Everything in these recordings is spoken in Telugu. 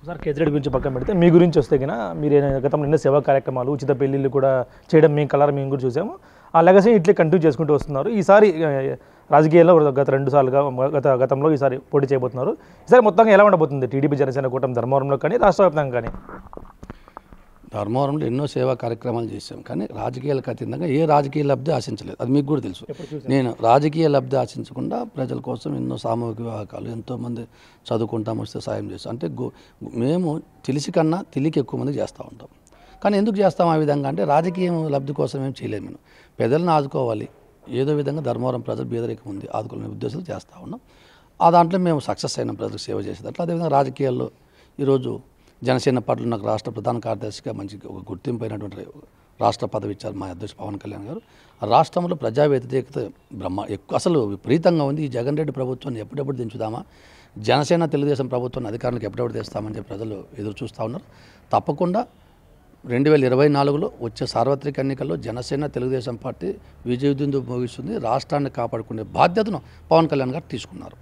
సార్ కేజ్రెడ్డి గురించి పక్కన పెడితే మీ గురించి వస్తే కన్నా మీరు గతంలో ఎన్నో సేవా కార్యక్రమాలు ఉచిత పెళ్లిళ్ళు కూడా చేయడం మేము కలర్ మేము కూడా చూసాము. ఆ లెగసీ ఇట్లే కంటిన్యూ చేసుకుంటూ వస్తున్నారు. ఈసారి రాజకీయాల్లో గత 2 సార్లుగా గతంలో ఈసారి పోటీ చేయబోతున్నారు. ఈసారి మొత్తంగా ఎలా ఉండబోతుంది టీడీపీ జనసేన కూటమి ధర్మవరంలో కానీ రాష్ట్ర వ్యాప్తంగా కానీ? ధర్మవరంలో ఎన్నో సేవా కార్యక్రమాలు చేశాం, కానీ రాజకీయాలకు అతీతంగా ఏ రాజకీయ లబ్ధి ఆశించలేదు. అది మీకు కూడా తెలుసు. నేను రాజకీయ లబ్ధి ఆశించకుండా ప్రజల కోసం ఎన్నో సామూహిక వివాహాలు, ఎంతోమంది చదువుకుంటాం వస్తే సాయం చేస్తాం. అంటే మేము తెలిసి కన్నా తెలియక ఎక్కువ మంది చేస్తూ ఉంటాం. కానీ ఎందుకు చేస్తాం ఆ విధంగా అంటే రాజకీయ లబ్ధి కోసం ఏం చేయలేము. మేము పేదలను ఆదుకోవాలి, ఏదో విధంగా ధర్మవరం ప్రజలు పేదరికం ఉంది ఆదుకోవాలనే ఉద్దేశంతో చేస్తూ ఉన్నాం. ఆ దాంట్లో మేము సక్సెస్ అయిన ప్రజలకు సేవ చేసేది. అట్లా అదేవిధంగా రాజకీయాల్లో ఈరోజు జనసేన పార్టీలో నాకు రాష్ట్ర ప్రధాన కార్యదర్శిగా మంచి ఒక గుర్తింపు అయినటువంటి రాష్ట్ర పదవి ఇచ్చారు మా అధ్యక్షుడు పవన్ కళ్యాణ్ గారు. రాష్ట్రంలో ప్రజా వ్యతిరేకత ఎక్కువ అసలు విపరీతంగా ఉంది. ఈ జగన్ రెడ్డి ప్రభుత్వాన్ని ఎప్పుడెప్పుడు దించుదామా, జనసేన తెలుగుదేశం ప్రభుత్వాన్ని అధికారులకు ఎప్పుడెప్పుడు తెస్తామని చెప్పి ప్రజలు ఎదురు చూస్తూ ఉన్నారు. తప్పకుండా 2024లో వచ్చే సార్వత్రిక ఎన్నికల్లో జనసేన తెలుగుదేశం పార్టీ విజయదుందు భోగిస్తుంది. రాష్ట్రాన్ని కాపాడుకునే బాధ్యతను పవన్ కళ్యాణ్ గారు తీసుకున్నారు.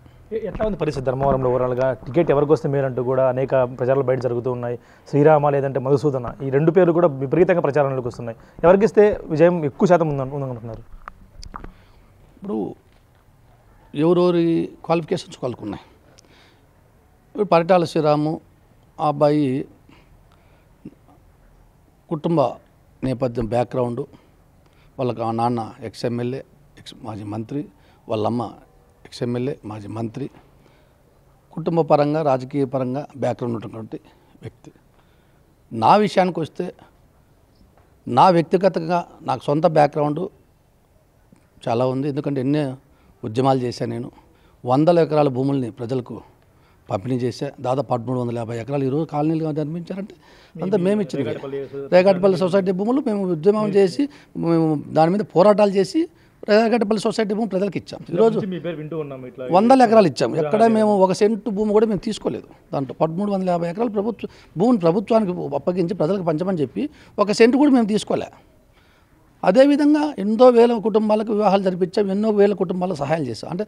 ఎట్లా ఉంది పరిస్థితి ధర్మవరంలో? ఓవరాల్గా టికెట్ ఎవరికి వస్తే మీరంటూ కూడా అనేక ప్రచారాలు బయట జరుగుతూ ఉన్నాయి. శ్రీరామ లేదంటే మధుసూదన, ఈ 2 పేర్లు కూడా విపరీతంగా ప్రచారంలోకి వస్తున్నాయి. ఎవరికి ఇస్తే విజయం ఎక్కువ శాతం ఉందనుకుంటున్నారు? ఇప్పుడు ఎవరెవరి క్వాలిఫికేషన్స్ వాళ్ళకున్నాయి. ఇప్పుడు పరిటాల శ్రీరాము ఆ అబ్బాయి కుటుంబ నేపథ్యం బ్యాక్గ్రౌండు, వాళ్ళకి ఆ నాన్న ఎక్స్ఎమ్మెల్యే మాజీ మంత్రి, వాళ్ళమ్మ ఎక్స్ఎమ్మెల్యే మాజీ మంత్రి, కుటుంబ పరంగా రాజకీయ పరంగా బ్యాక్గ్రౌండ్ ఉన్నటువంటి వ్యక్తి. నా విషయానికి వస్తే నా వ్యక్తిగతంగా నాకు సొంత బ్యాక్గ్రౌండు చాలా ఉంది. ఎందుకంటే ఎన్నో ఉద్యమాలు చేశాను. నేను 100 ఎకరాల భూముల్ని ప్రజలకు పంపిణీ చేశా. దాదాపు 1350 ఎకరాలు ఈరోజు కాలనీలుగా నిర్మించారంటే అంతా మేము ఇచ్చింది. రేగట్పల్లి సొసైటీ భూములు మేము ఉద్యమం చేసి మేము దాని మీద పోరాటాలు చేసి రేగట్పల్లి సొసైటీ భూమి ప్రజలకు ఇచ్చాం. ఈరోజు 100 ఎకరాలు ఇచ్చాము. ఎక్కడ మేము 1 సెంటు భూమి కూడా మేము తీసుకోలేదు. దాంట్లో 1350 ఎకరాలు భూమిని ప్రభుత్వానికి అప్పగించి ప్రజలకు పంచమని చెప్పి 1 సెంటు కూడా మేము తీసుకోలే. అదేవిధంగా ఎన్నో వేల కుటుంబాలకు వివాహాలు జరిపించాం, ఎన్నో వేల కుటుంబాలకు సహాయం చేశాం. అంటే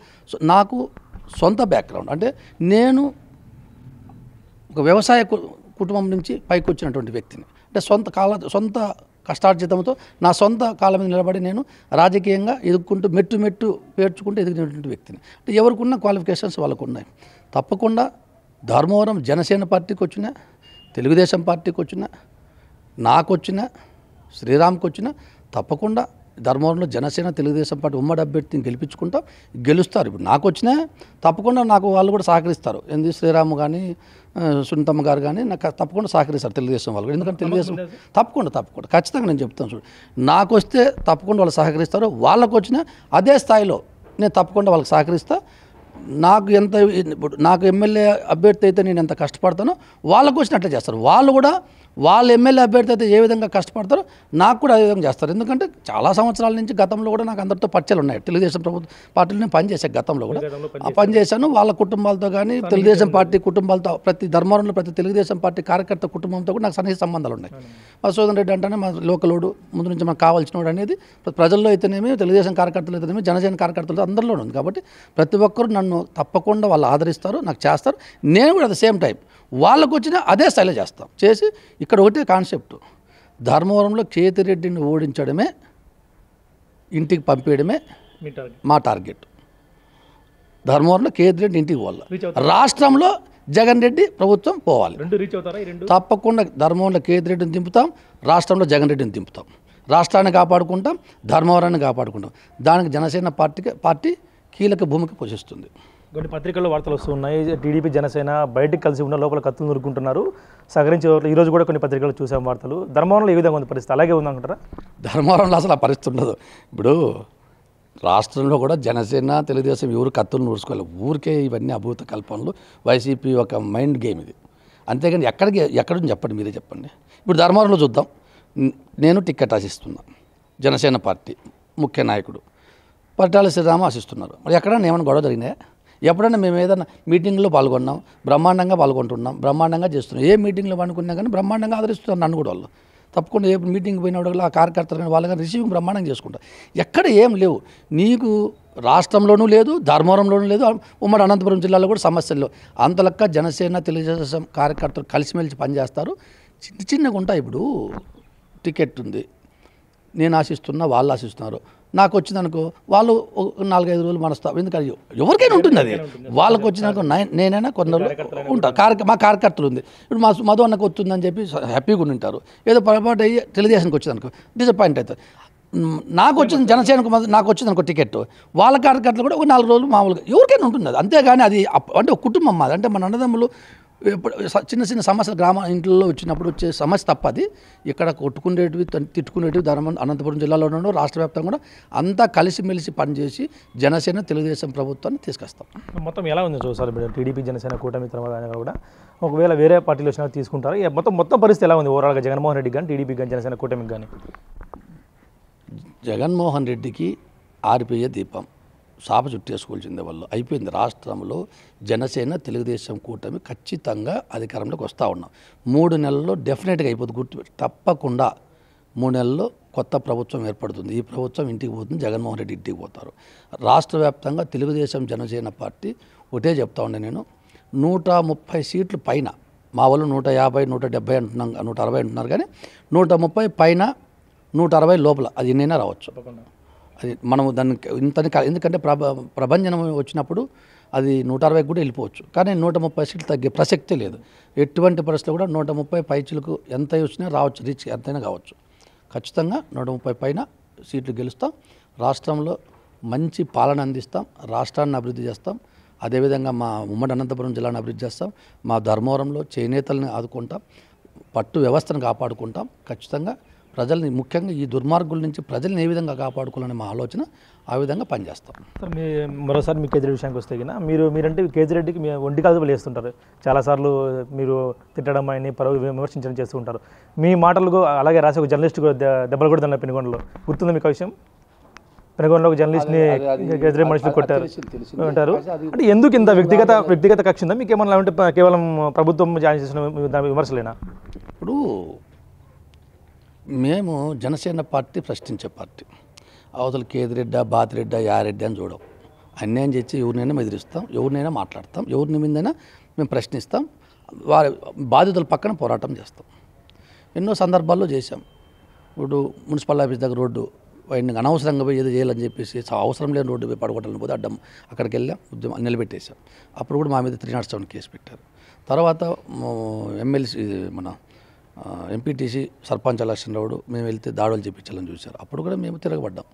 నాకు సొంత బ్యాక్గ్రౌండ్ అంటే నేను ఒక వ్యవసాయ కుటుంబం నుంచి పైకి వచ్చినటువంటి వ్యక్తిని. అంటే సొంత కష్టార్జితంతో నా సొంత కాళ్ళ మీద నిలబడి నేను రాజకీయంగా ఎదుర్కొంటూ మెట్టు పేర్చుకుంటూ ఎదిగినటువంటి వ్యక్తిని. అంటే ఎవరికి ఉన్న క్వాలిఫికేషన్స్ వాళ్ళకు ఉన్నాయి. తప్పకుండా ధర్మవరం జనసేన పార్టీకి వచ్చినా, తెలుగుదేశం పార్టీకి వచ్చినా, నాకు వచ్చినా, శ్రీరామ్కి వచ్చినా తప్పకుండా ధర్మవరంలో జనసేన తెలుగుదేశం పార్టీ ఉమ్మడి అభ్యర్థిని గెలుస్తారు. ఇప్పుడు నాకు వచ్చినా తప్పకుండా నాకు వాళ్ళు కూడా సహకరిస్తారు. ఏంది శ్రీరాము కానీ సునీతమ్మ గారు కానీ నాకు తప్పకుండా సహకరిస్తారు తెలుగుదేశం వాళ్ళు. ఎందుకంటే తెలుగుదేశం తప్పకుండా ఖచ్చితంగా నేను చెప్తాను. చూడు, నాకు వస్తే తప్పకుండా వాళ్ళు సహకరిస్తారు. వాళ్ళకు వచ్చినా అదే స్థాయిలో నేను తప్పకుండా వాళ్ళకి సహకరిస్తా. నాకు ఎమ్మెల్యే అభ్యర్థి అయితే నేను ఎంత కష్టపడతానో వాళ్ళకు వచ్చినట్లే చేస్తారు. వాళ్ళు కూడా వాళ్ళ ఎమ్మెల్యే అభ్యర్థి అయితే ఏ విధంగా కష్టపడతారో నాకు కూడా అదే విధంగా చేస్తారు. ఎందుకంటే చాలా సంవత్సరాల నుంచి గతంలో కూడా నాకు అందరితో పరిచయాలు ఉన్నాయి. తెలుగుదేశం పార్టీలో నేను పనిచేసాను. గతంలో కూడా పనిచేశాను. వాళ్ళ కుటుంబాలతో కానీ తెలుగుదేశం పార్టీ కుటుంబాలతో ప్రతి ధర్మవరంలో ప్రతి తెలుగుదేశం పార్టీ కార్యకర్త కుటుంబంతో కూడా నాకు సన్నిహిత సంబంధాలు ఉన్నాయి. మధుసూదన్ రెడ్డి అంటేనే మా లోకలోడు, ముందు నుంచి మనకు కావాల్సినోడు అనేది ప్రజల్లో అయితేనేమి, తెలుగుదేశం కార్యకర్తలు అయితేనేమి, జనసేన కార్యకర్తలు అందరిలో ఉంది. కాబట్టి ప్రతి ఒక్కరు నన్ను తప్పకుండా వాళ్ళు ఆదరిస్తారు, నాకు చేస్తారు. నేను కూడా అట్ ద సేమ్ టైం వాళ్ళకు వచ్చినా అదే స్థాయిలో చేస్తాం. చేసి ఇక్కడ ఒకటే కాన్సెప్ట్, ధర్మవరంలో కేతిరెడ్డిని ఓడించడమే, ఇంటికి పంపేయడమే మా టార్గెట్. ధర్మవరంలో కేతిరెడ్డి ఇంటికి పోవాలి, రాష్ట్రంలో జగన్ రెడ్డి ప్రభుత్వం పోవాలి. తప్పకుండా ధర్మవరంలో కేతిరెడ్డిని దింపుతాం, రాష్ట్రంలో జగన్ రెడ్డిని దింపుతాం. రాష్ట్రాన్ని కాపాడుకుంటాం, ధర్మవరాన్ని కాపాడుకుంటాం. దానికి జనసేన పార్టీ కీలక భూమిక పోషిస్తుంది. కొన్ని పత్రికల్లో వార్తలు వస్తున్నాయి, టీడీపీ జనసేన బయటికి కలిసి ఉన్న లోపల కత్తులు నూరుకుంటున్నారు, సహకరించే ఈరోజు కూడా కొన్ని పత్రికలు చూసాం వార్తలు. ధర్మవరంలో ఏ విధంగా ఉంది పరిస్థితి? అలాగే ఉందనుకుంటారా? ధర్మవరంలో అసలు ఆ పరిస్థితి ఉండదు. ఇప్పుడు రాష్ట్రంలో కూడా జనసేన తెలుగుదేశం ఎవరు కత్తులు నూరుకోవాలి. ఊరికే ఇవన్నీ అభూత కల్పనలు, వైసీపీ ఒక మైండ్ గేమ్ ఇది. అంతేగాని ఎక్కడుంది చెప్పండి, మీరే చెప్పండి. ఇప్పుడు ధర్మవరంలో చూద్దాం. నేను టికెట్ ఆశిస్తున్నా, జనసేన పార్టీ ముఖ్య నాయకుడు పరిటాల శ్రీరామ ఆశిస్తున్నారు. మరి ఎక్కడన్నా ఏమైనా గొడవ జరిగినాయా? ఎప్పుడైనా మేము ఏదైనా మీటింగ్లో పాల్గొన్నాం, బ్రహ్మాండంగా పాల్గొంటున్నాం, బ్రహ్మాండంగా చేస్తున్నాం. ఏ మీటింగ్లో పాల్గొన్నా కానీ బ్రహ్మాండంగా ఆదరిస్తున్నారు నన్ను కూడా వాళ్ళు. తప్పకుండా ఏ మీటింగ్ పోయినప్పుడు ఆ కార్యకర్తలు కానీ వాళ్ళు కానీ రిసీవింగ్ బ్రహ్మాండంగా చేసుకుంటారు. ఎక్కడ ఏం లేవు. నీకు రాష్ట్రంలోనూ లేదు, ధర్మవరంలోనూ లేదు, ఉమ్మడి అనంతపురం జిల్లాలో కూడా సమస్యలు లేవు. అంతలక్క జనసేన తెలుగుదేశం కార్యకర్తలు కలిసిమెలిసి పనిచేస్తారు. చిన్న చిన్నగా ఉంటాయి. ఇప్పుడు టికెట్ ఉంది, నేను ఆశిస్తున్నా, వాళ్ళు ఆశిస్తున్నారు. నాకు వచ్చిందనుకో వాళ్ళు 4-5 రోజులు మనస్తాం. ఎందుకంటే ఎవరికైనా ఉంటుంది అది. వాళ్ళకు వచ్చినాక నేనైనా కొందరు ఉంటారు. మా కార్యకర్తలు ఉంది. ఇప్పుడు మా మధు అన్నకు వస్తుందని చెప్పి హ్యాపీగా ఉంటారు. ఏదో పొరపాటు అయ్యి తెలుగుదేశానికి వచ్చిందనుకో డిసప్పాయింట్ అవుతారు. నాకు వచ్చింది జనసేనకు, నాకు వచ్చింది అనుకో టికెట్, వాళ్ళ కార్యకర్తలు కూడా ఒక 4 రోజులు మామూలుగా ఎవరికైనా ఉంటుంది అది. అంతేగాని అది అంటే ఒక కుటుంబం మాది. అంటే మన అన్నదమ్ములు చిన్న చిన్న సమస్యలు ఇంట్లో వచ్చినప్పుడు వచ్చే సమస్య తప్పది. ఇక్కడ కొట్టుకునేటివి తిట్టుకునేటివి అనంతపురం జిల్లాలోనూ రాష్ట్ర వ్యాప్తంగా కూడా అంతా కలిసిమెలిసి పనిచేసి జనసేన తెలుగుదేశం ప్రభుత్వాన్ని తీసుకొస్తాం. మొత్తం ఎలా ఉంది చూసారు టీడీపీ జనసేన కూటమి తర్వాత కూడా ఒకవేళ వేరే పార్టీలు వచ్చినా తీసుకుంటారు. మొత్తం పరిస్థితి ఎలా ఉంది ఓవరాల్గా జగన్మోహన్ రెడ్డి కానీ టీడీపీ కానీ జనసేన కూటమికి కానీ? జగన్మోహన్ రెడ్డికి ఆరిపోయే దీపం సాప చుట్టేసుకోవాల్సిందే. వాళ్ళు అయిపోయింది. రాష్ట్రంలో జనసేన తెలుగుదేశం కూటమి ఖచ్చితంగా అధికారంలోకి వస్తూ ఉన్నాం. 3 నెలల్లో డెఫినెట్గా అయిపోతుంది. గుర్తుపెట్టి తప్పకుండా 3 నెలల్లో కొత్త ప్రభుత్వం ఏర్పడుతుంది. ఈ ప్రభుత్వం ఇంటికి పోతుంది, జగన్మోహన్ రెడ్డి ఇంటికి పోతారు. రాష్ట్ర వ్యాప్తంగా తెలుగుదేశం జనసేన పార్టీ ఒకటే చెప్తా ఉండే నేను, 130 సీట్లు పైన, మా వాళ్ళు 150, 170 అంటున్నాం, 160 అంటున్నారు, కానీ 130 పైన 160 లోపల అది ఎన్నైనా రావచ్చు. అది మనము దాన్ని ఎందుకంటే ప్రభంజనం వచ్చినప్పుడు అది 160 కూడా వెళ్ళిపోవచ్చు. కానీ 130 సీట్లు తగ్గే ప్రసక్తే లేదు. ఎటువంటి పరిస్థితులు కూడా 130 పైచులకు ఎంత వచ్చినా రావచ్చు, రీచ్ ఎంతైనా కావచ్చు. ఖచ్చితంగా 130 పైన సీట్లు గెలుస్తాం. రాష్ట్రంలో మంచి పాలన అందిస్తాం. రాష్ట్రాన్ని అభివృద్ధి చేస్తాం. అదేవిధంగా మా ఉమ్మడి అనంతపురం జిల్లాను అభివృద్ధి చేస్తాం. మా ధర్మవరంలో చేనేతల్ని ఆదుకుంటాం. పట్టు వ్యవస్థను కాపాడుకుంటాం. ఖచ్చితంగా ప్రజల్ని, ముఖ్యంగా ఈ దుర్మార్గుల నుంచి ప్రజల్ని ఏ విధంగా కాపాడుకోవాలనే మా ఆలోచన, ఆ విధంగా పనిచేస్తాం. మరోసారి మీ కేజ్రెడ్డి విషయానికి వస్తే కన్నా మీరంటే కేజ్రెడ్డికి మీ ఒంటి కాదు వేస్తుంటారు. చాలాసార్లు మీరు తిట్టడం ఆయన్ని విమర్శించడం చేస్తూ ఉంటారు. మీ మాటలకు అలాగే రాసి ఒక జర్నలిస్ట్ దెబ్బలు కూడా దాని పెనుగొండలో గుర్తుందా మీకు విషయం? పెనుగొండలో ఒక జర్నలిస్ట్ని కేజ్రెడ్డి మనుషులు కొట్టారు అంటారు. అంటే ఎందుకు ఇంత వ్యక్తిగత కక్ష ఉందా మీకు? ఏమన్నా అంటే కేవలం ప్రభుత్వం జాయిన్ చేసిన విమర్శలేనా? ఇప్పుడు మేము జనసేన పార్టీ ప్రశ్నించే పార్టీ. అవతల కేదిరెడ్డా, బాతిరెడ్డా, యారెడ్డి అని చూడవు. అన్యాయం చేసి ఎవరినైనా ఎదిరిస్తాం, ఎవరినైనా మాట్లాడతాం, ఎవరిని మీదైనా మేము ప్రశ్నిస్తాం. వారి బాధితుల పక్కన పోరాటం చేస్తాం. ఎన్నో సందర్భాల్లో చేశాం. ఇప్పుడు మున్సిపల్ ఆఫీస్ దగ్గర రోడ్డు వైండింగ్ అనవసరంగా పోయి ఏదో చేయాలని చెప్పేసి అవసరం లేని రోడ్డు పోయి పడగొట్టాలని పోతే అడ్డం అక్కడికి వెళ్ళాం, ఉద్యమం నిలబెట్టేశాం. అప్పుడు కూడా మా మీద 307 కేసు పెట్టారు. తర్వాత ఎమ్మెల్సీ మన ఎంపీటీసీ సర్పంచ్ ఎలక్షన్ రోడ్డు మేము వెళ్తే దాడులు చేయించాలని చూశారు. అప్పుడు కూడా మేము తిరగబడ్డాం.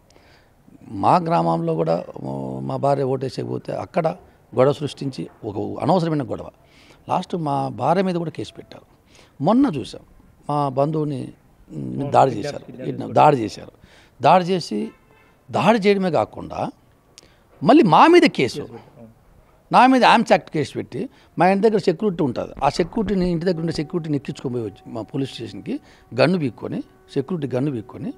మా గ్రామంలో కూడా మా భార్య ఓటేసేకపోతే అక్కడ గొడవ సృష్టించి ఒక అనవసరమైన గొడవ. లాస్ట్ మా భార్య మీద కూడా కేసు పెట్టారు. మొన్న చూసాం, మా బంధువుని దాడి చేశారు. దాడి చేయడమే కాకుండా మళ్ళీ మా మీద కేసు, నా మీద ఆమ్స్ యాక్ట్ కేసు పెట్టి, మా ఇంటి దగ్గర సెక్యూరిటీ ఉంటుంది, ఆ సెక్యూరిటీని, ఇంటి దగ్గర ఉండే సెక్యూరిటీని ఎక్కించుకొని పోయి వచ్చి మా పోలీస్ స్టేషన్కి సెక్యూరిటీ గన్ను పీక్కొని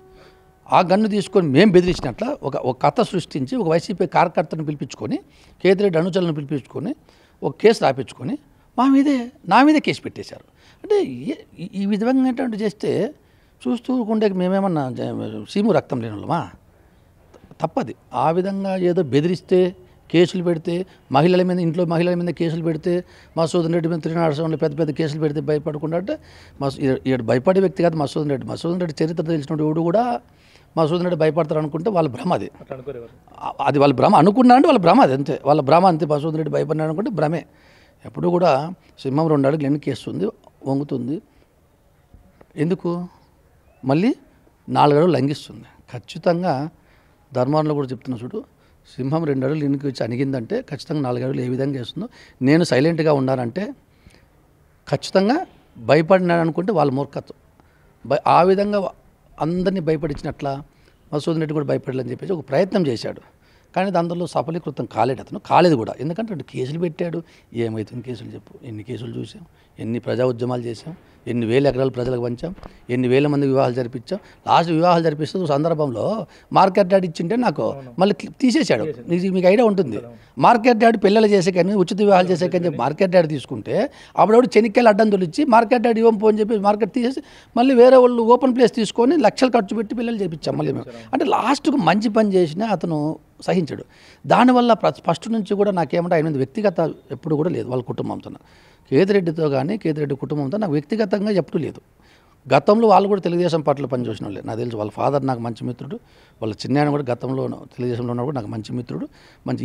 ఆ గన్ను తీసుకొని మేము బెదిరించినట్ల ఒక కథ సృష్టించి ఒక వైసీపీ కార్యకర్తను పిలిపించుకొని, కేతిరెడ్డి అనుచరులను పిలిపించుకొని ఒక కేసు రాపించుకొని నా మీదే కేసు పెట్టేశారు. అంటే ఈ విధంగా ఏంటంటే చేస్తే చూస్తూ ఉండే మేమేమన్నా సీము రక్తం లేని వాళ్ళమా? తప్పది. ఆ విధంగా ఏదో బెదిరిస్తే, కేసులు పెడితే, ఇంట్లో మహిళల మీద కేసులు పెడితే, మసూదన్ రెడ్డి మీద 307 పెద్ద కేసులు పెడితే భయపడకుండా, అంటే భయపడే వ్యక్తి కాదు మసూదన్ రెడ్డి చరిత్ర తెలిసిన ఎవడు కూడా మసూదన్ రెడ్డి భయపడతారు అనుకుంటే వాళ్ళ భ్రమ. అది వాళ్ళ భ్రమ అనుకున్నారంటే వాళ్ళ భ్రమ, అది అంతే. వాళ్ళ భ్రమ అంతే. మసూదన్ రెడ్డి భయపడినాడు అనుకుంటే భ్రమే. ఎప్పుడు కూడా సింహం 2 అడుగులు ఎన్నికేస్తుంది, వంగుతుంది. ఎందుకు? మళ్ళీ 4 అడుగులు లంఘిస్తుంది. ఖచ్చితంగా ధర్మంలో కూడా చెప్తున్నా చూడు, సింహం 2 అడుగులు ఎన్నికి వచ్చి అణిగిందంటే ఖచ్చితంగా 4 అడుగులు ఏ విధంగా వేస్తుందో. నేను సైలెంట్గా ఉన్నానంటే ఖచ్చితంగా భయపడినాను అనుకుంటే వాళ్ళ మూర్ఖత్వం. ఆ విధంగా అందరినీ భయపడించినట్ల మసూదన్ రెడ్డి కూడా భయపడాలని చెప్పేసి ఒక ప్రయత్నం చేశాడు. కానీ అందులో సఫలీకృతం కాలేడు అతను, కాలేదు కూడా. ఎందుకంటే 2 కేసులు పెట్టాడు. ఏమవుతుంది కేసులు చెప్పు? ఎన్ని కేసులు చూసాం, ఎన్ని ప్రజా ఉద్యమాలు చేసాం, ఎన్ని వేల ఎకరాలు ప్రజలకు పంచాం, ఎన్ని వేల మంది వివాహాలు జరిపించాం. లాస్ట్ వివాహాలు జరిపిస్తూ సందర్భంలో మార్కెట్ డాడీ ఇచ్చింటే నాకు మళ్ళీ తీసేశాడు. మీకు ఐడియా ఉంటుంది. మార్కెట్ డాడీ పిల్లలు చేసే కానీ ఉచిత వివాహాలు చేసే కానీ చెప్పి మార్కెట్ డాడీ తీసుకుంటే అప్పుడప్పుడు చెనిక్కాయలు అడ్డం తొలిచ్చి మార్కెట్ డాడీ ఇవ్వం పోని చెప్పి మార్కెట్ తీసేసి మళ్ళీ వేరే వాళ్ళు ఓపెన్ ప్లేస్ తీసుకొని లక్షలు ఖర్చు పెట్టి పిల్లలు చేపించాం మళ్ళీ మేము. అంటే లాస్ట్కు మంచి పని చేసినా అతను సహించాడు. దానివల్ల ఫస్ట్ నుంచి కూడా నాకేమంటే ఆయన మీద వ్యక్తిగత ఎప్పుడు కూడా లేదు. వాళ్ళ కుటుంబంతో, కేతిరెడ్డితో కానీ కేతిరెడ్డి కుటుంబంతో నాకు వ్యక్తిగతంగా ఎప్పుడు లేదు. గతంలో వాళ్ళు కూడా తెలుగుదేశం పార్టీలో పనిచేసిన వాళ్ళే నాకు తెలుసు. వాళ్ళ ఫాదర్ నాకు మంచి మిత్రుడు, వాళ్ళ చిన్నాయన కూడా గతంలో తెలుగుదేశంలో ఉన్నప్పుడు నాకు మంచి మిత్రుడు.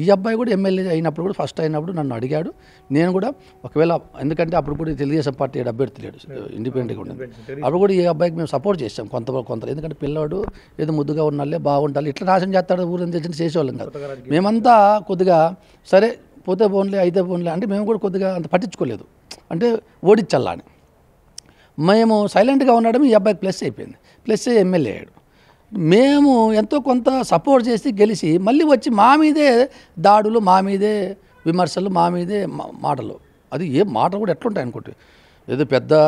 ఈ అబ్బాయి కూడా ఎమ్మెల్యే అయినప్పుడు కూడా ఫస్ట్ అయినప్పుడు నన్ను అడిగాడు. నేను కూడా ఒకవేళ, ఎందుకంటే అప్పుడు కూడా తెలుగుదేశం పార్టీ అభ్యర్థి లేడు, ఇండిపెండెంట్గా ఉండేది. అప్పుడు కూడా ఈ అబ్బాయికి మేము సపోర్ట్ చేసాం కొంత. ఎందుకంటే పిల్లవాడు ఏదో ముద్దుగా ఉన్నాళ్ళే బాగుండాలి, ఇట్లా నాశనం చేస్తాడు ఊరిని తెచ్చి చేసేవాళ్ళం కాదు. మేమంతా కొద్దిగా సరే పోతే పోన్లే అయితే పోన్లే అంటే మేము కూడా కొద్దిగా అంత పట్టించుకోలేదు. అంటే ఓడించాలా అని మేము సైలెంట్గా ఉండడం ఈ అబ్బాయికి ప్లస్ అయిపోయింది. ప్లస్ ఎమ్మెల్యే అయ్యాడు. మేము ఎంతో కొంత సపోర్ట్ చేసి గెలిచి మళ్ళీ వచ్చి మా మీదే దాడులు, మా మీదే విమర్శలు, మా మీదే మాటలు. అది ఏ మాటలు కూడా ఎట్లుంటాయి అనుకోండి. ఏదో పెద్ద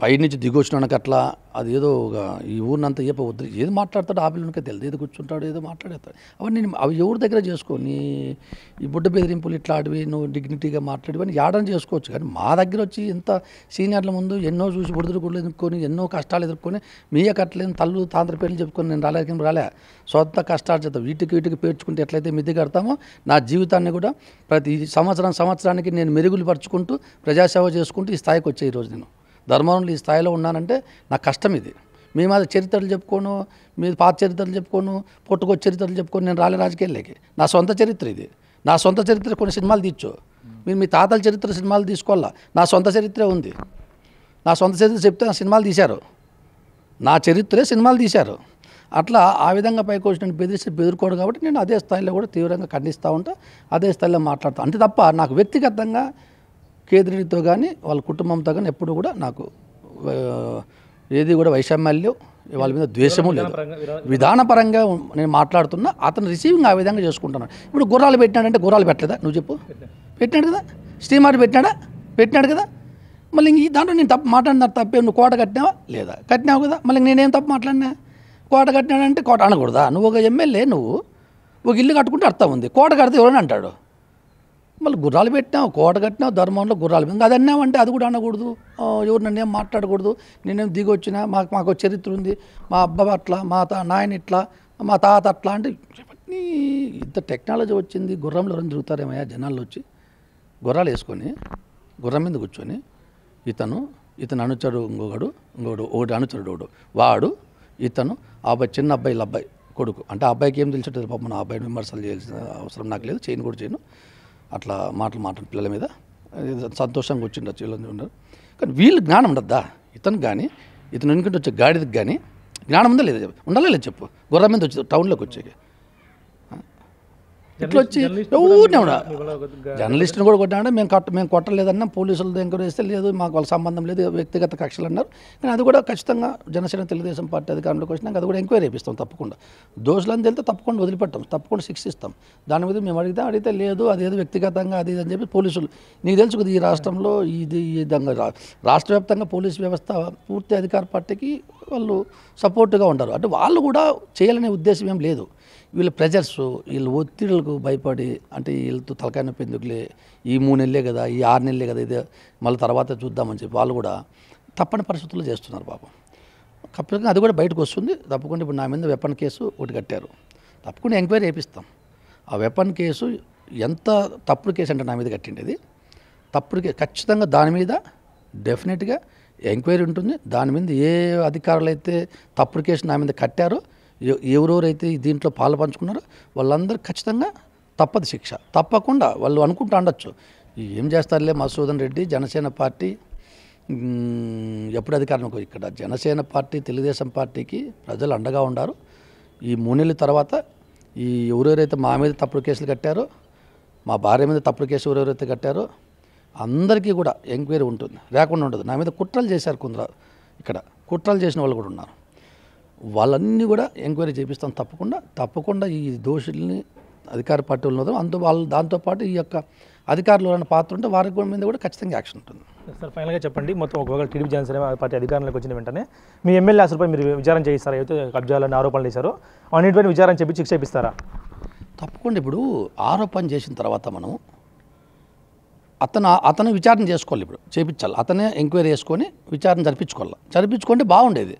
పైనుంచి దిగొచ్చినానికి అట్లా అది ఏదో ఒక ఈ ఊరినంతా వద్దు ఏది మాట్లాడతాడు ఆపిల్లనికే తెలియదు, ఏదో కూర్చుంటాడు ఏదో మాట్లాడేస్తాడు. అవన్నీ అవి ఎవరి దగ్గర చేసుకొని ఈ బుడ్డ బెదిరింపులు ఇట్లా ఆడివి నువ్వు డిగ్నిటీగా మాట్లాడివని యాడని చేసుకోవచ్చు. కానీ మా దగ్గర వచ్చి ఇంత సీనియర్ల ముందు ఎన్నో చూసి బుడదలు గుడ్లు ఎదుర్కొని ఎన్నో కష్టాలు ఎదుర్కొని మీయ కట్టలేని తల్లు తాంత్ర పేర్లు చెప్పుకొని నేను రాలే సొంత కష్టాలు చేద్దాం వీటికి పేర్చుకుంటే ఎట్లయితే మిద్ది కడతామో నా జీవితాన్ని కూడా ప్రతి సంవత్సరానికి నేను మెరుగులు పరుచుకుంటూ ప్రజాసేవ చేసుకుంటూ ఈ స్థాయికి వచ్చే ఈరోజు నేను ధర్మంలో ఈ స్థాయిలో ఉన్నానంటే నా కష్టం ఇది. మీ మీద చరిత్రలు చెప్పుకోను, మీ పాత చరిత్రలు చెప్పుకోను, పుట్టుకొచ్చి చరిత్రలు చెప్పుకొని నేను రాలే రాజకీయాల్లోకి. నా సొంత చరిత్ర ఇది. నా సొంత చరిత్ర కొన్ని సినిమాలు తీర్చు, మీరు మీ తాతల చరిత్ర సినిమాలు తీసుకోవాలా. నా సొంత చరిత్రే ఉంది. నా సొంత చరిత్ర చెప్తే నా సినిమాలు తీశారు, నా చరిత్రే సినిమాలు తీశారు. అట్లా ఆ విధంగా పైకి వచ్చిన బెదిరుకోడు కాబట్టి నేను అదే స్థాయిలో కూడా తీవ్రంగా ఖండిస్తూ ఉంటా, అదే స్థాయిలో మాట్లాడతాను. అంతే తప్ప నాకు వ్యక్తిగతంగా కేతిరెడ్డితో కానీ వాళ్ళ కుటుంబంతో కానీ ఎప్పుడు కూడా నాకు ఏది కూడా వైషమ్యాలు వాళ్ళ మీద ద్వేషము లేదు. విధానపరంగా నేను మాట్లాడుతున్నా, అతను రిసీవింగ్ ఆ విధంగా చేసుకుంటున్నాను. ఇప్పుడు గుర్రాలు పెట్టినాడంటే గుర్రాలు పెట్టలేదా నువ్వు చెప్పు? పెట్టినాడు కదా. స్టీమర్ పెట్టినాడు కదా. మళ్ళీ ఈ దాంట్లో నేను తప్పు మాట్లాడినా తప్పే. నువ్వు కోట కట్టినావా లేదా? కట్టినావు కదా. మళ్ళీ నేనేం తప్పు మాట్లాడినా? కోట కట్టినాడంటే కోట అనకూడదా? నువ్వు ఒక ఎమ్మెల్యే, నువ్వు ఒక ఇల్లు కట్టుకుంటే అర్థం ఉంది. కోట కడితే ఎవరైనా అంటాడు. మళ్ళీ గుర్రాలు పెట్టినావు, కోట కట్టినావు, ధర్మంలో గుర్రాలు ఇంకా అది అన్నావంటే అది కూడా అనకూడదు. ఎవరు నన్నేం మాట్లాడకూడదు. నేనేం దిగి వచ్చినా మాకు చరిత్ర ఉంది, మా అబ్బా అట్లా, మా నాయన ఇట్లా, మా తాత అట్లా అంటే ఇవన్నీ ఇంత టెక్నాలజీ వచ్చింది. గుర్రంలో ఎవరైనా తిరుగుతారేమయ్యా జనాల్లో వచ్చి గుర్రాలు వేసుకొని గుర్రం మీద కూర్చొని ఇతను అనుచరుడు ఒకటి అనుచరుడు వాడు ఇతను చిన్న అబ్బాయి కొడుకు అంటే ఆ అబ్బాయికి ఏం తెలిసి పాపం నా అబ్బాయిని విమర్శలు చేయాల్సిన అవసరం నాకు లేదు, చేయను కూడా చేయను. అట్లా మాట్లాడు పిల్లల మీద సంతోషంగా వచ్చిండొచ్చు వీళ్ళని ఉండరు. కానీ వీళ్ళు జ్ఞానం ఉండద్దా? ఇతను కానీ ఇతను ఎందుకంటే వచ్చే గాడిదకి కానీ జ్ఞానం ఉందా లేదా? ఉండాలి లేదు చెప్పు. గుర్రం మీద వచ్చి టౌన్లోకి వచ్చాక ఇట్లా వచ్చి ఊరినే ఉన్నా జర్నలిస్ట్ని కూడా కొట్టామంటే మేము కొట్టలేదన్నా పోలీసులు ఎంక్వైరీ చేస్తే లేదు మాకు వాళ్ళ సంబంధం లేదు వ్యక్తిగత కక్షలు అన్నారు. కానీ అది కూడా ఖచ్చితంగా జనసేన తెలుగుదేశం పార్టీ అధికారంలోకి వచ్చినాక అది కూడా ఎంక్వైరీ చేపిస్తాం తప్పకుండా. దోషులని తెలితే తప్పకుండా వదిలిపెట్టాం, తప్పకుండా శిక్షిస్తాం. దాని మీద మేము అడిగితే లేదు అదేదో వ్యక్తిగతంగా అది అని చెప్పి పోలీసులు నీకు తెలుసు కదా ఈ రాష్ట్రంలో ఈ విధంగా రాష్ట్ర వ్యాప్తంగా పోలీసు వ్యవస్థ పూర్తి అధికార పార్టీకి వాళ్ళు సపోర్ట్గా ఉంటారు. అంటే వాళ్ళు కూడా చేయాలనే ఉద్దేశం ఏం లేదు. వీళ్ళ ప్రెజర్స్ వీళ్ళ ఒత్తిడులకు భయపడి అంటే వీళ్ళతో తలకాయ నొప్పి ఎందుకులే ఈ 3 నెలలే కదా ఈ 6 నెలలే కదా ఇదే మళ్ళీ తర్వాత చూద్దామని చెప్పి వాళ్ళు కూడా తప్పని పరిస్థితుల్లో చేస్తున్నారు పాపం. ఖచ్చితంగా అది కూడా బయటకు వస్తుంది తప్పకుండా. ఇప్పుడు నా మీద వెపన్ కేసు ఒకటి కట్టారు, తప్పకుండా ఎంక్వైరీ చేపిస్తాం. ఆ వెపన్ కేసు ఎంత తప్పుడు కేసు అంటే నా మీద కట్టిండేది తప్పుడు కేసు, ఖచ్చితంగా దాని మీద డెఫినెట్గా ఎంక్వైరీ ఉంటుంది. దాని మీద ఏ అధికారులు అయితే తప్పుడు కేసు నా మీద కట్టారో ఎవరెవరైతే దీంట్లో పాలు పంచుకున్నారో వాళ్ళందరూ ఖచ్చితంగా తప్పదు శిక్ష, తప్పకుండా. వాళ్ళు అనుకుంటూ ఉండొచ్చు ఏం చేస్తారులే మధుసూదన్ రెడ్డి జనసేన పార్టీ ఎప్పుడు అధికారంలోకి ఇక్కడ జనసేన పార్టీ తెలుగుదేశం పార్టీకి ప్రజలు అండగా ఉన్నారు. ఈ 3 నెలల తర్వాత ఈ ఎవరెవరైతే మా మీద తప్పుడు కేసులు కట్టారో మా భార్య మీద తప్పుడు కేసు ఎవరెవరైతే కట్టారో అందరికీ కూడా ఎంక్వైరీ ఉంటుంది, లేకుండా ఉండదు. నా మీద కుట్రలు చేశారు కొందరు, ఇక్కడ కుట్రలు చేసిన వాళ్ళు కూడా ఉన్నారు. వాళ్ళన్నీ కూడా ఎంక్వైరీ చేపిస్తాం తప్పకుండా. ఈ దోషుల్ని అధికార పార్టీ ఉన్నదో వాళ్ళు దాంతోపాటు ఈ యొక్క అధికారులు ఉన్న పాత్ర ఉంటే వారి మీద కూడా ఖచ్చితంగా యాక్షన్ ఉంటుంది. సార్ ఫైనల్గా చెప్పండి, మొత్తం ఒకవేళ టీడీపీ జనసేన పార్టీ అధికారంలోకి వచ్చిన వెంటనే మీ ఎమ్మెల్యే అసలుపై మీరు విచారణ చేయిస్తారా? అయితే కబ్జాలని ఆరోపణలు చేశారో అన్నింటిపైన విచారణ చెప్పి శిక్ష ఇప్పిస్తారా? తప్పకుండా. ఇప్పుడు ఆరోపణ చేసిన తర్వాత మనం అతను విచారణ చేసుకోవాలి, ఇప్పుడు చేయించాలి, అతనే ఎంక్వైరీ చేసుకొని విచారణ జరిపించుకుంటే బాగుండేది.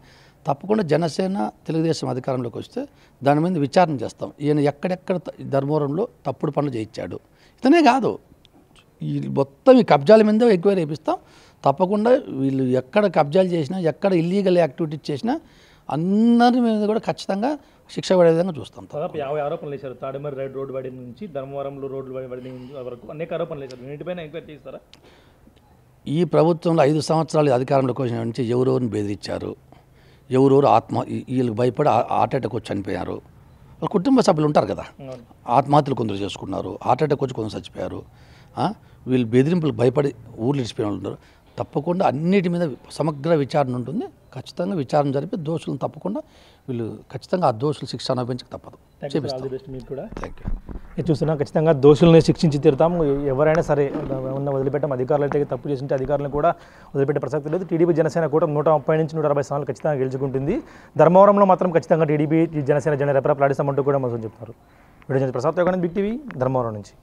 తప్పకుండా జనసేన తెలుగుదేశం అధికారంలోకి వస్తే దాని మీద విచారణ చేస్తాం. ఈయన ఎక్కడెక్కడ ధర్మవరంలో తప్పుడు పనులు చేయించాడు, ఇతనే కాదు, ఈ మొత్తం ఈ కబ్జాల మీద ఎంక్వైరీ చేపిస్తాం. తప్పకుండా వీళ్ళు ఎక్కడ కబ్జాలు చేసినా, ఎక్కడ ఇల్లీగల్ యాక్టివిటీస్ చేసినా అందరి మీద కూడా ఖచ్చితంగా శిక్ష పడే విధంగా చూస్తాం. దాదాపు 50 ఆరోపణలు వేశారు. తాడిమర్రి రైడ్ రోడ్డు వాడి నుంచి ధర్మవరంలో రోడ్లు వాడి వరకు అనేక ఆరోపణలు వేశారు. వీటిపైన ఎంక్వైరీ చేస్తారా? ఈ ప్రభుత్వంలో 5 సంవత్సరాలు అధికారంలోకి వచ్చిన నుంచి ఎవరెవరిని బెదిరించారు, ఎవరెవరు వీళ్ళకి భయపడి హార్ట్ అటాక్ వచ్చి చనిపోయారు. వాళ్ళ కుటుంబ సభ్యులు ఉంటారు కదా, ఆత్మహత్యలు కొందరు చేసుకున్నారు, హార్ట్ అటాక్ వచ్చి కొందరు చచ్చిపోయారు. వీళ్ళు బెదిరింపులకు భయపడి ఊర్లు ఇచ్చిపోయిన వాళ్ళు ఉన్నారు. తప్పకుండా అన్నిటి మీద సమగ్ర విచారణ ఉంటుంది. ఖచ్చితంగా విచారణ జరిపి దోషులను తప్పకుండా వీళ్ళు ఖచ్చితంగా ఆ దోషులు శిక్ష అనుభవించక తప్పదు. Thank you. చూస్తున్నా ఖచ్చితంగా దోషుల్ని శిక్షించి తీరుతాము. ఎవరైనా సరే వదిలిపెట్టాం. అధికారులు అయితే తప్పు చేసింటే అధికారులను కూడా వదిలిపెట్టే ప్రసక్తి లేదు. టీడీపీ జనసేన కూడా 130 నుంచి 160 స్థానాలు ఖచ్చితంగా గెలుచుకుంటుంది. ధర్మవరంలో మాత్రం ఖచ్చితంగా టీడీపీ జనసేన జెండా రెపరెపలాడిస్తామంటూ కూడా మనం చెప్తున్నారు. Video Prasad big TV Dharmavaram నుంచి.